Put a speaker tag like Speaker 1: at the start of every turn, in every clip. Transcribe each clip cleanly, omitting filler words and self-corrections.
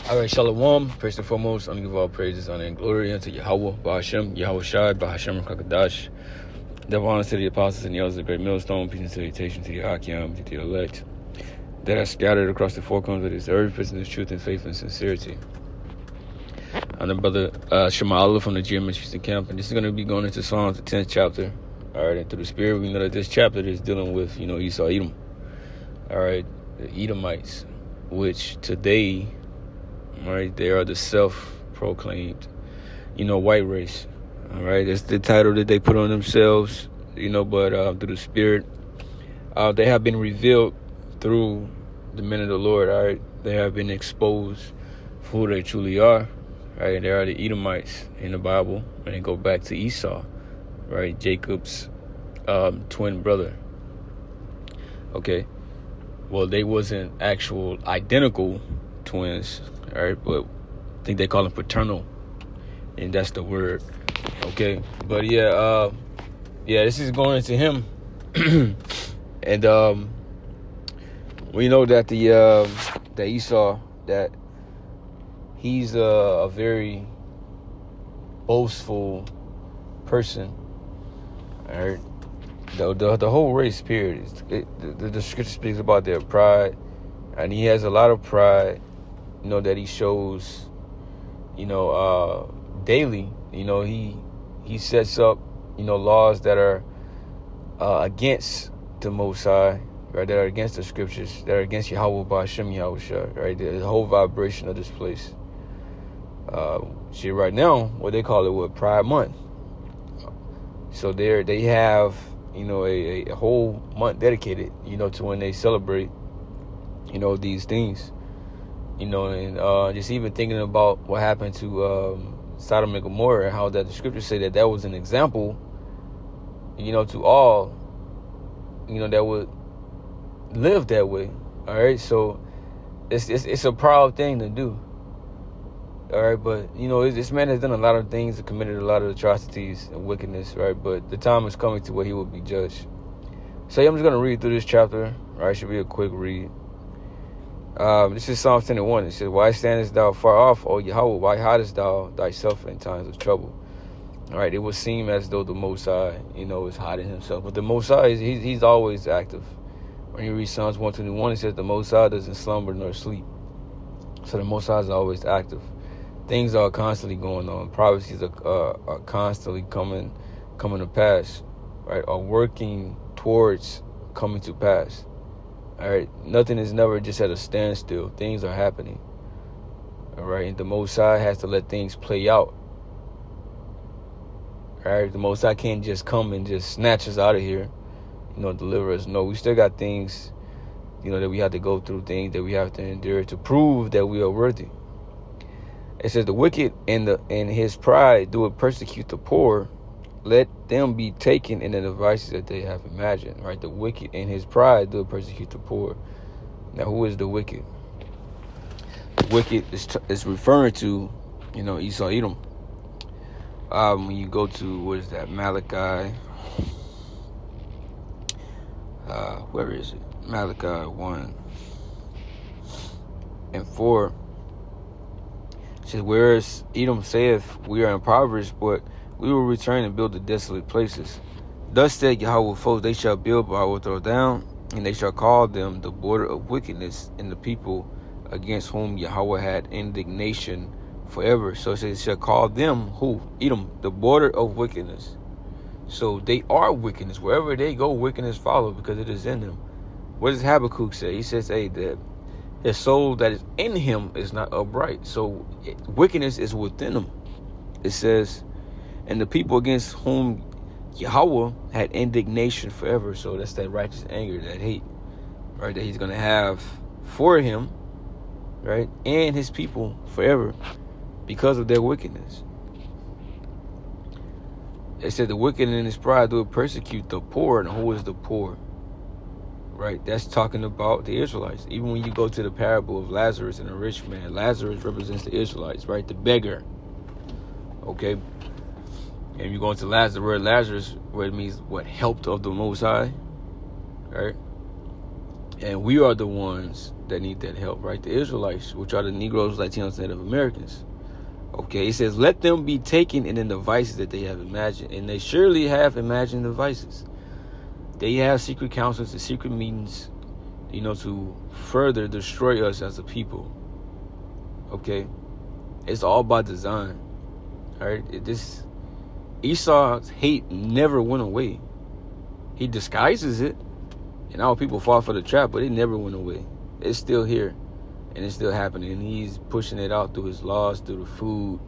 Speaker 1: All right, Shalom. First and foremost, I'm going to give all praises, honor, and glory unto Yahweh, Bahashem, Yahweh Shai, Bahashem, Kakadash. Double honor to the apostles and the elders of the great millstone. Peace and salutation to the Akim, to the elect, that are scattered across the four corners of this earth, presenting this truth and faith and sincerity. I'm the brother Shema Allah from the GMS Houston camp, and this is going to be going into Psalms, the 10th chapter. All right, and through the Spirit, we know that this chapter is dealing with, Esau, Edom. All right, the Edomites, which today, right, they are the self-proclaimed, white race. All right, that's the title that they put on themselves, but through the Spirit, they have been revealed through the men of the Lord. All right, they have been exposed for who they truly are. Right, they are the Edomites in the Bible, and they go back to Esau, right, Jacob's twin brother. Okay, well, they wasn't actual identical twins, all right, but I think they call them paternal, and that's the word. Okay, but this is going into him, and we know that that Esau, that he's a very boastful person. All right, the whole race, period. The scripture speaks about their pride, and he has a lot of pride, that he shows, daily. He sets up, laws that are against the Most High, right? That are against the scriptures, that are against Yahweh, Ba'ashem, Yahweh Shai, right? The whole vibration of this place. Right now, what they call it, Pride Month. So they have, a whole month dedicated, to when they celebrate, these things, and just even thinking about what happened to Sodom and Gomorrah, and how that the scriptures say that was an example, to all, that would live that way. All right, so it's a proud thing to do. All right, but this man has done a lot of things and committed a lot of atrocities and wickedness, right? But the time is coming to where he will be judged. So I'm just gonna read through this chapter. All right, should be a quick read. This is Psalm 10 and 1. It says, "Why standest thou far off, O Yahweh? Why hidest thou thyself in times of trouble?" All right, it would seem as though the Most High, is hiding himself, but the Most High he's always active. When you read Psalms 121, it says the Most High doesn't slumber nor sleep. So the Most High is always active. Things are constantly going on. Prophecies are constantly coming to pass, right? Are working towards coming to pass. All right, nothing is never just at a standstill. Things are happening. All right, and the Most High has to let things play out. All right, the Most High can't just come and just snatch us out of here, deliver us. No, we still got things, that we have to go through, things that we have to endure to prove that we are worthy. It says, "The wicked in his pride do persecute the poor. Let them be taken in the devices that they have imagined." Right? The wicked in his pride do persecute the poor. Now, who is the wicked? The wicked is referring to, Esau, Edom. When you go to, what is that, Malachi? Where is it? Malachi 1 and 4. It says, "Whereas Edom saith, we are impoverished, but we will return and build the desolate places. Thus said Yahweh of hosts, they shall build, but I will throw down, and they shall call them the border of wickedness, and the people against whom Yahweh had indignation forever." So it says, shall call them, who? Edom, the border of wickedness. So they are wickedness. Wherever they go, wickedness follow, because it is in them. What does Habakkuk say? He says, that his soul that is in him is not upright. So wickedness is within him. It says, and the people against whom Yahweh had indignation forever. So that's that righteous anger, that hate, right, that he's going to have for him, right, and his people forever because of their wickedness. It said the wicked in his pride do persecute the poor. And who is the poor? Right, that's talking about the Israelites. Even when you go to the parable of Lazarus and the rich man, Lazarus represents the Israelites, right? The beggar. Okay, and you go into the word Lazarus, where it means what, helped of the Most High, right? And we are the ones that need that help, right? The Israelites, which are the Negroes, Latinos, Native Americans. Okay, it says, let them be taken in the devices that they have imagined. And they surely have imagined devices. They have secret councils and secret meetings, to further destroy us as a people. Okay? It's all by design. All right? Esau's hate never went away. He disguises it, and all people fall for the trap, but it never went away. It's still here, and it's still happening. And he's pushing it out through his laws, through the food,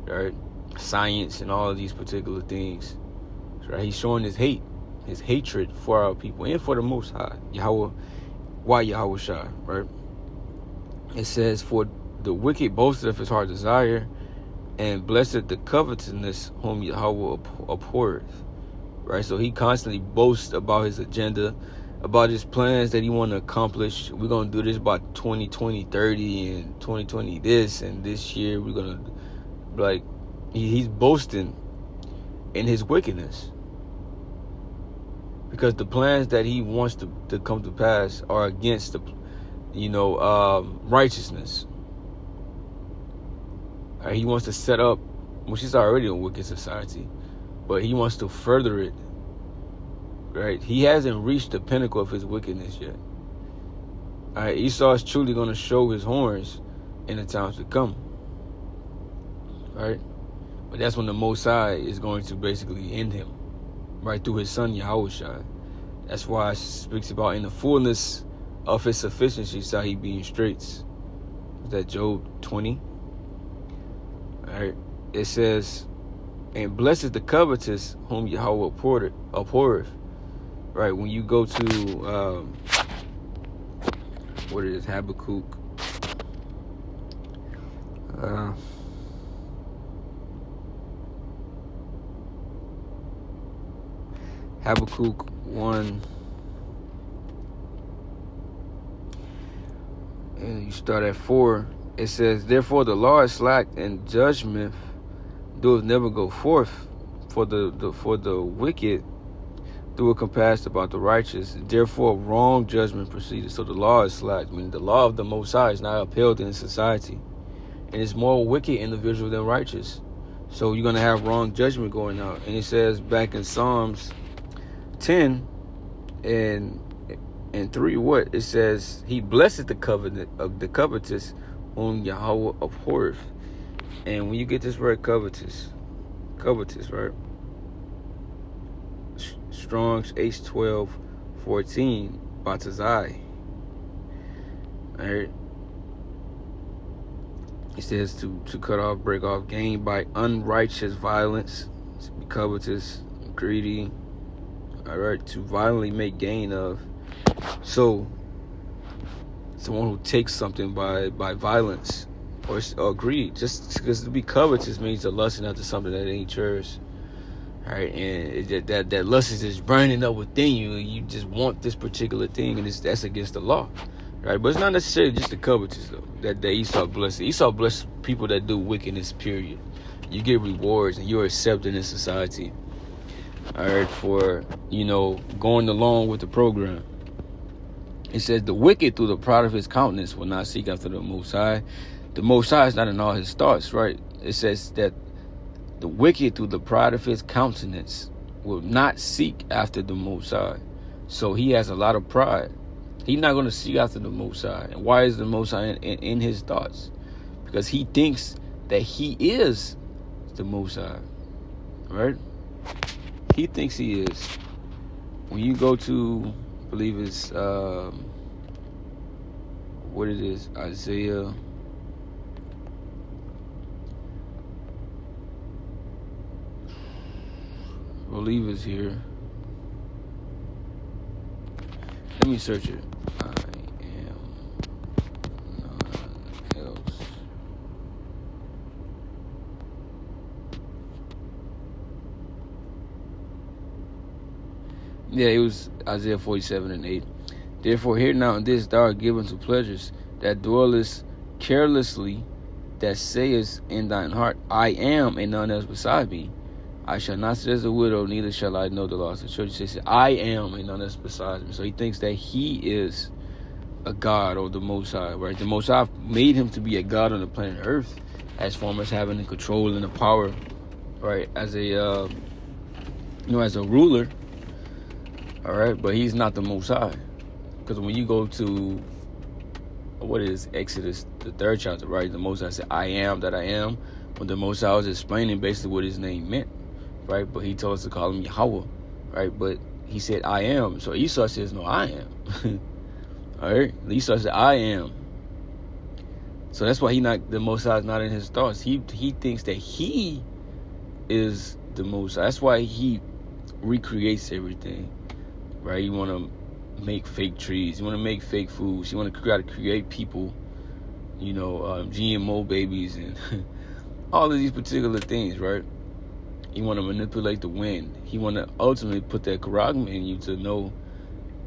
Speaker 1: right? Science, and all of these particular things. Right? He's showing his hatred for our people and for the Most High, Yahweh. Why Yahweh Shai, right? It says, for the wicked boasted of his heart desire, and blessed the covetousness whom Yahweh abhorreth. Right? So he constantly boasts about his agenda, about his plans that he want to accomplish. We're going to do this by 2020, 30, and 2020 this, and this year we're going to, he's boasting in his wickedness. Because the plans that he wants to come to pass are against the, righteousness. He wants to set up, which is already a wicked society, but he wants to further it. Right? He hasn't reached the pinnacle of his wickedness yet. All right, Esau is truly going to show his horns in the times to come. Right? But that's when the Most High is going to basically end him. Right, through his son Yahushua. That's why it speaks about in the fullness of his sufficiency shall he be in straits. Is that Job 20? Alright. It says, and blessed is the covetous whom Yahweh abhorreth. Right, when you go to what is Habakkuk? Habakkuk 1, and you start at 4. It says, therefore the law is slack, and judgment doeth never go forth. For the wicked doeth compass about the righteous. Therefore wrong judgment proceeded. So the law is slack. I mean, the law of the Most High is not upheld in society, and it's more wicked individual than righteous. So you're gonna have wrong judgment going out. And it says back in Psalms 10 and 3, what it says, he blessed the covenant of the covetous whom Yahweh abhorreth. And when you get this word covetous, right? Strong's H12:14, batazai. Alright. It says to cut off, break off, gain by unrighteous violence, to be covetous, greedy. All right, to violently make gain of. So, someone who takes something by violence or greed. Just because to be covetous means to lusting after something that ain't yours. All right, and that lust is just burning up within you. You just want this particular thing, and that's against the law. Right, but it's not necessarily just the covetous though. That Esau blessed. Esau blessed people that do wickedness. Period. You get rewards, and you're accepted in society. All right, for going along with the program. It says the wicked through the pride of his countenance will not seek after the Most High. The Most High is not in all his thoughts, right? It says that the wicked through the pride of his countenance will not seek after the Most High. So he has a lot of pride. He's not going to seek after the Most High. And why is the Most High in his thoughts? Because he thinks that he is the Most High, right? He thinks he is. When you go to, I believe it's, what it is, Isaiah. I believe it's here. Let me search it. I am none else. Yeah, it was Isaiah 47:8. Therefore, hear now in this thou art given to pleasures, that dwellest carelessly, that sayest in thine heart, I am, and none else beside me. I shall not sit as a widow, neither shall I know the loss of children. He says, I am, and none else besides me. So he thinks that he is a God or the Most High, right? The Most High made him to be a God on the planet Earth, as far as having the control and the power, right? As a, as a ruler, all right? But he's not the Most High. Because when you go to, what is Exodus, the 3rd chapter, right? The Most High said, I am that I am. When the Most High was explaining basically what his name meant, right? But he told us to call him Yahweh, right? But he said, I am. So Esau says, no, I am. All right? Esau said, I am. So that's why the Most High is not in his thoughts. He thinks that he is the Most High. That's why he recreates everything, right? You want to make fake trees. You want to make fake foods. You want to try to create people, GMO babies and all of these particular things, right? You want to manipulate the wind. He want to ultimately put that charagma in you to know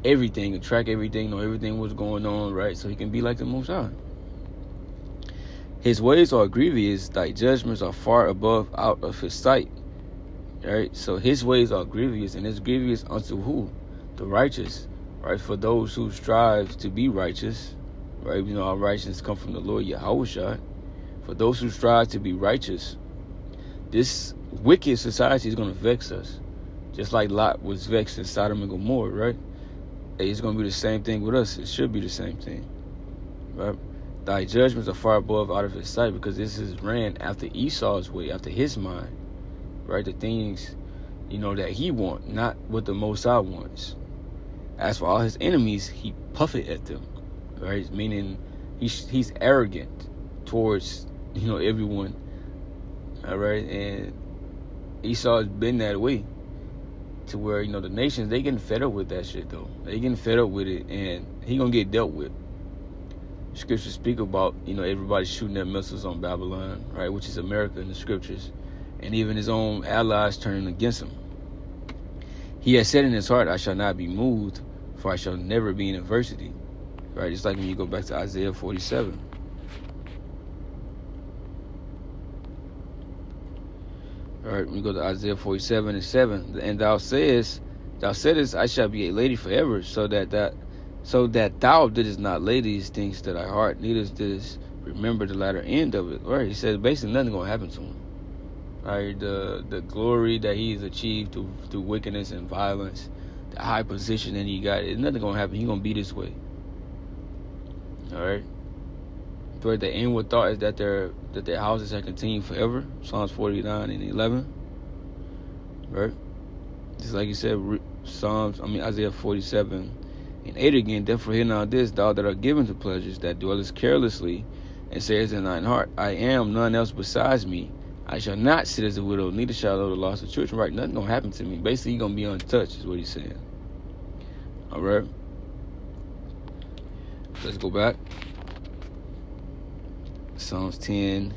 Speaker 1: everything and track everything, know everything what's going on, right? So he can be like the Most High. His ways are grievous, thy judgments are far above out of his sight. Right? So his ways are grievous, and it's grievous unto who? The righteous. Right? For those who strive to be righteous. Right? Our righteousness come from the Lord Yahushua. For those who strive to be righteous, this wicked society is going to vex us. Just like Lot was vexed in Sodom and Gomorrah, right? It's going to be the same thing with us. It should be the same thing. Right? Thy judgments are far above out of his sight, because this is ran after Esau's way, after his mind. Right? The things, that he want, not what the Most High wants. As for all his enemies, he puffeth at them. Right? Meaning he's arrogant towards, everyone. All right? And Esau has been that way. To where, the nations, they getting fed up with that shit, though. They getting fed up with it, and he gonna get dealt with. Scriptures speak about, everybody shooting their missiles on Babylon, right, which is America in the scriptures, and even his own allies turning against him. He has said in his heart, I shall not be moved, for I shall never be in adversity. Right, it's like when you go back to Isaiah 47. All right, when you go to Isaiah 47 and 7, and thou saidest, I shall be a lady forever, so that thou didst not lay these things to thy heart, neither didst remember the latter end of it. Right, he said basically nothing gonna happen to him. All right, the glory that he's achieved through wickedness and violence, the high position that he got, nothing gonna happen. He gonna be this way. All right. But the inward thought is that their houses shall continue forever. Psalms 49 and 11. Right? Just like you said, Isaiah 47 and 8 again. Therefore hear now this, thou that art given to pleasures, that dwellest carelessly, and sayest in thine heart, I am none else besides me. I shall not sit as a widow, neither shall I know the loss of children. Right? Nothing gonna happen to me. Basically, you're gonna be untouched, is what he's saying. All right. Let's go back. Psalms 10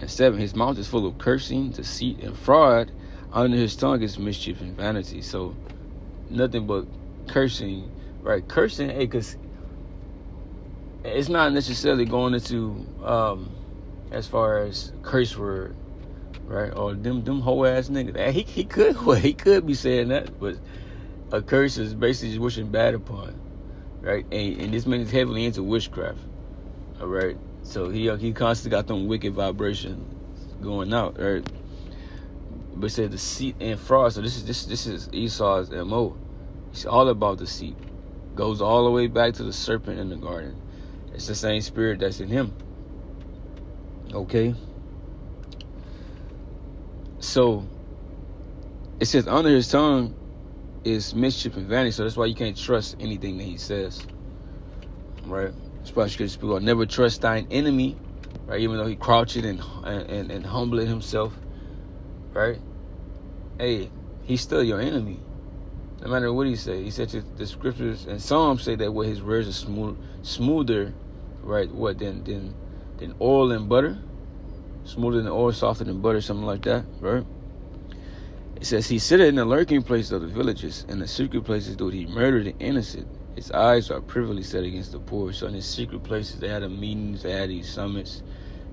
Speaker 1: and 7. His mouth is full of cursing, deceit, and fraud. Under his tongue is mischief and vanity. So nothing but cursing, right? Cursing, because it's not necessarily going into as far as curse word, right? Or them whole ass niggas. He could be saying that, but a curse is basically just wishing bad upon, right? And this man is heavily into witchcraft. All right, so he constantly got them wicked vibrations going out, right? But it said deceit and fraud. So this is Esau's MO. It's all about deceit. Goes all the way back to the serpent in the garden. It's the same spirit that's in him. Okay. So it says under his tongue is mischief and vanity. So that's why you can't trust anything that he says, right? Scripture speak about never trust thine enemy, right? Even though he crouched and humbled himself, right? Hey, he's still your enemy. No matter what he say. He said the scriptures and Psalms say that his words are smoother, right? Than oil and butter, smoother than oil, softer than butter, something like that, right? It says he sitteth in the lurking places of the villages, and the secret places do he murder the innocent. His eyes are privily set against the poor. So in his secret places, they had meetings, they had these summits,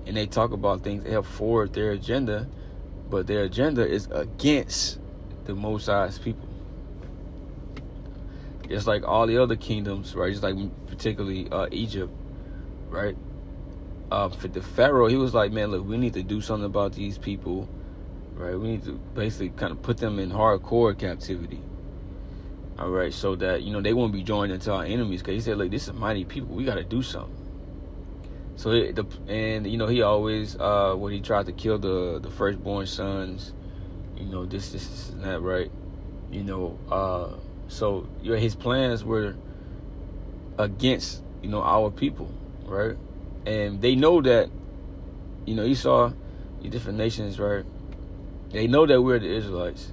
Speaker 1: and they talk about things. They help forward their agenda, but their agenda is against the Most High's people. Just like all the other kingdoms, right? Just like particularly Egypt, right? For the Pharaoh, he was like, man, look, we need to do something about these people, right? We need to basically kind of put them in hardcore captivity, all right, so that, you know, they won't be joined into our enemies. Because he said, look, this is mighty people. We got to do something. So, you know, he always, when he tried to kill the firstborn sons, you know, this and that, right? You know, so his plans were against, you know, our people, right? And they know that, you know, you saw the different nations, right? They know that we're the Israelites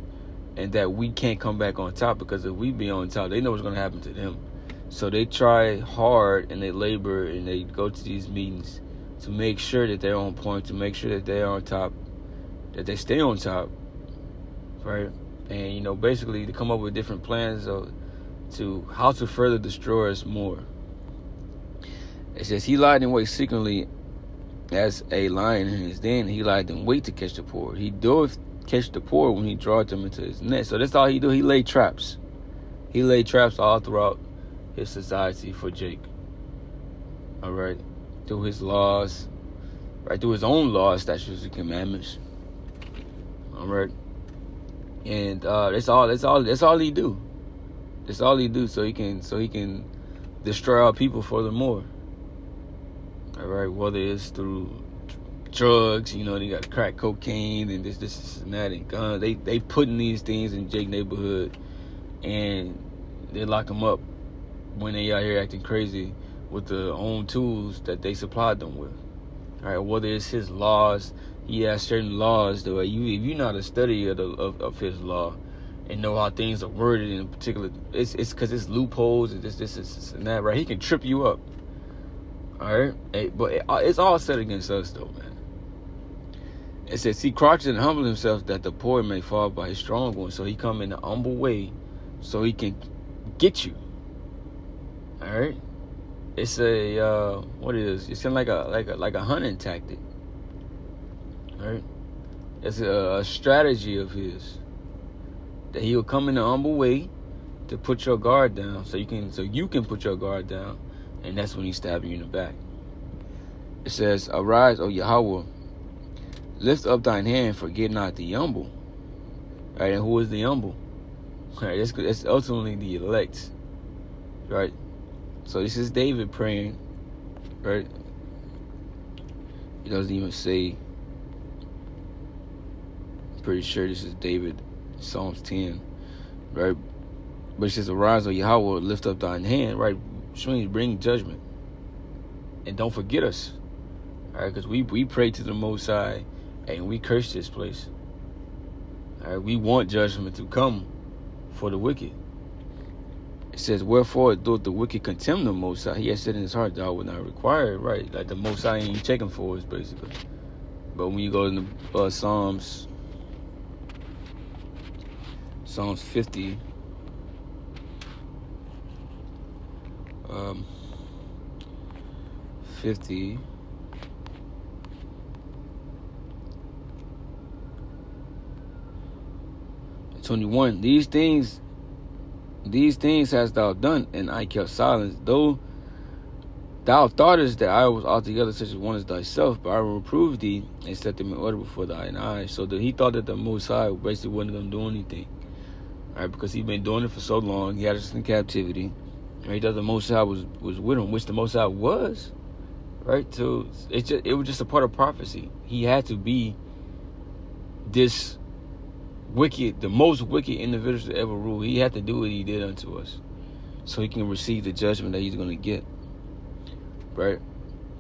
Speaker 1: and that we can't come back on top, because if we be on top, they know what's going to happen to them. So they try hard and they labor and they go to these meetings to make sure that they're on point, to make sure that they're on top, that they stay on top, right? And, you know, basically to come up with different plans to how to further destroy us more. It says, he lied in wait secretly as a lion in his den. He lied in wait to catch the poor. He doeth catch the poor when he draweth them into his net. So that's all he do. He laid traps. He laid traps all throughout his society for Jake. All right. Through his laws, right? Through his own laws, statutes, and commandments. All right. And that's all he do. That's all he do, so he can destroy our people furthermore. All right, whether it's through drugs, you know, they got crack cocaine and this and that, and guns. They putting these things in Jake neighborhood, and they lock them up when they out here acting crazy with the own tools that they supplied them with. All right, whether it's his laws, he has certain laws that if you're not a study of his law and know how things are worded in particular, it's because it's loopholes and this and that, right? He can trip you up. All right, but it's all set against us, though, man. It says, he crouches and humbles himself that the poor may fall by his strong one. So he come in a humble way, so he can get you. All right, it's a what it is? It's like a hunting tactic. All right, it's a strategy of his that he will come in a humble way to put your guard down, so you can put your guard down. And that's when he's stabbing you in the back. It says, arise, O Yahweh, lift up thine hand, forget not the humble. Right, and who is the humble? Right, that's ultimately the elect. Right, so this is David praying. Right, he doesn't even say. I'm pretty sure this is David, Psalms 10. Right, but it says, arise, O Yahweh, lift up thine hand. Right. Which means bring judgment. And don't forget us. All right, because we pray to the Most High and we curse this place. All right, we want judgment to come for the wicked. It says, wherefore doth the wicked contemn the Most High? He has said in his heart, thou would not require it. Right, like the Most High ain't checking for us, basically. But when you go to Psalms 50, 50 21. These things hast thou done, and I kept silence. Though thou thoughtest that I was altogether such as one as thyself, but I will reprove thee and set them in order before thine eyes. So that he thought that the Most High basically wasn't going to do anything. All right, because he'd been doing it for so long. He had us in captivity. Right, that the Most High was with him, which the Most High was, right? So it was just a part of prophecy. He had to be this wicked, the most wicked individual to ever rule. He had to do what he did unto us, so he can receive the judgment that he's going to get, right?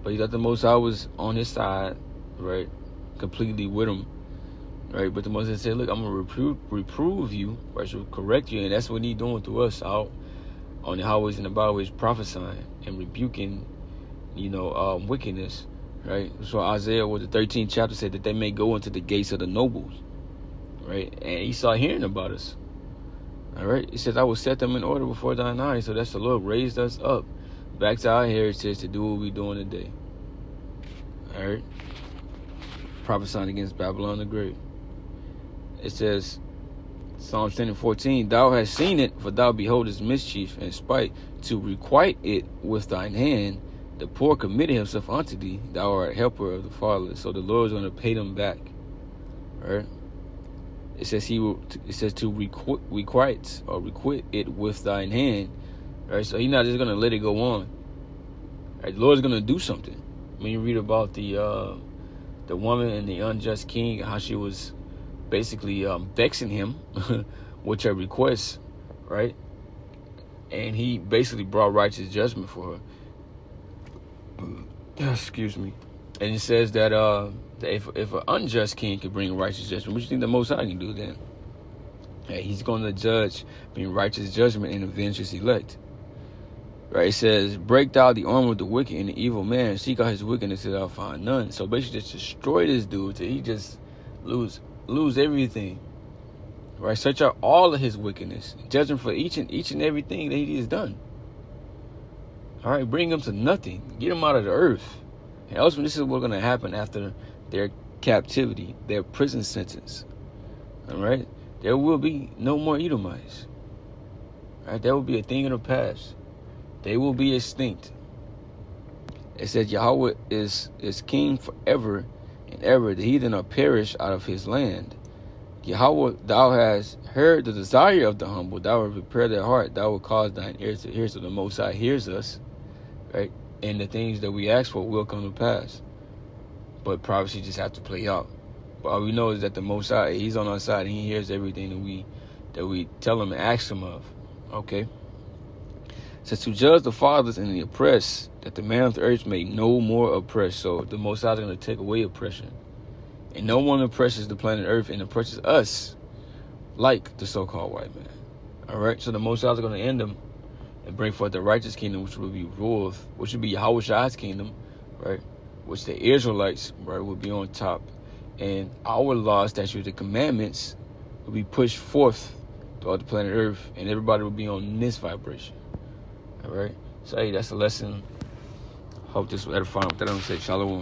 Speaker 1: But he thought the Most High was on his side, right, completely with him, right? But the Most High said, look, I'm going to reprove you, right, so correct you, and that's what he's doing to us out on the highways and the byways, prophesying and rebuking, wickedness, right? So Isaiah, the 13th chapter, said that they may go into the gates of the nobles, right? And he started hearing about us, all right? He says, I will set them in order before thine eyes. So that's the Lord raised us up back to our heritage to do what we're doing today, all right? Prophesying against Babylon the Great. It says, Psalms 10:14, thou hast seen it, for thou beholdest mischief and spite, to requite it with thine hand. The poor committed himself unto thee. Thou art a helper of the fatherless. So the Lord is going to pay them back. Right? It says to requite or requite it with thine hand. Right? So he's not just going to let it go on. Right? The Lord is going to do something. When you read about the woman and the unjust king, how she was basically vexing him with her requests, right? And he basically brought righteous judgment for her. Excuse me. And it says that if an unjust king could bring righteous judgment, what do you think the Most High can do then? Hey, he's going to judge, bring righteous judgment and avenge his elect. Right? It says, break thou the arm of the wicked and the evil man, seek out his wickedness till thou find none. So basically just destroy this dude till he just lose everything. Right? Search out all of his wickedness. Judge him for each and everything that he has done. All right, bring him to nothing. Get him out of the earth. And ultimately, this is what's going to happen after their captivity, their prison sentence. All right? There will be no more Edomites. All right? That will be a thing in the past. They will be extinct. It says Yahweh is king forever and ever. The heathen are perished out of his land. Yahweh, thou hast heard the desire of the humble. Thou wilt prepare their heart. Thou wilt cause thine ears to hear. So the Most High hears us, right? And the things that we ask for will come to pass. But prophecy just have to play out. But all we know is that the Most High, he's on our side and he hears everything that we tell him and ask him of. Okay? It says to judge the fathers and the oppressed, that the man of the earth may no more oppress. So the Most High is going to take away oppression. And no one oppresses the planet Earth and oppresses us like the so-called white man. All right? So the Most High is going to end them and bring forth the righteous kingdom, which will be ruled, which will be Yahweh Shai's kingdom, right? Which the Israelites, right, will be on top. And our law, statutes, and commandments will be pushed forth throughout the planet Earth, and everybody will be on this vibration. All right? So, hey, that's a lesson. Hope this will edify. With that, I'm going to say shalom.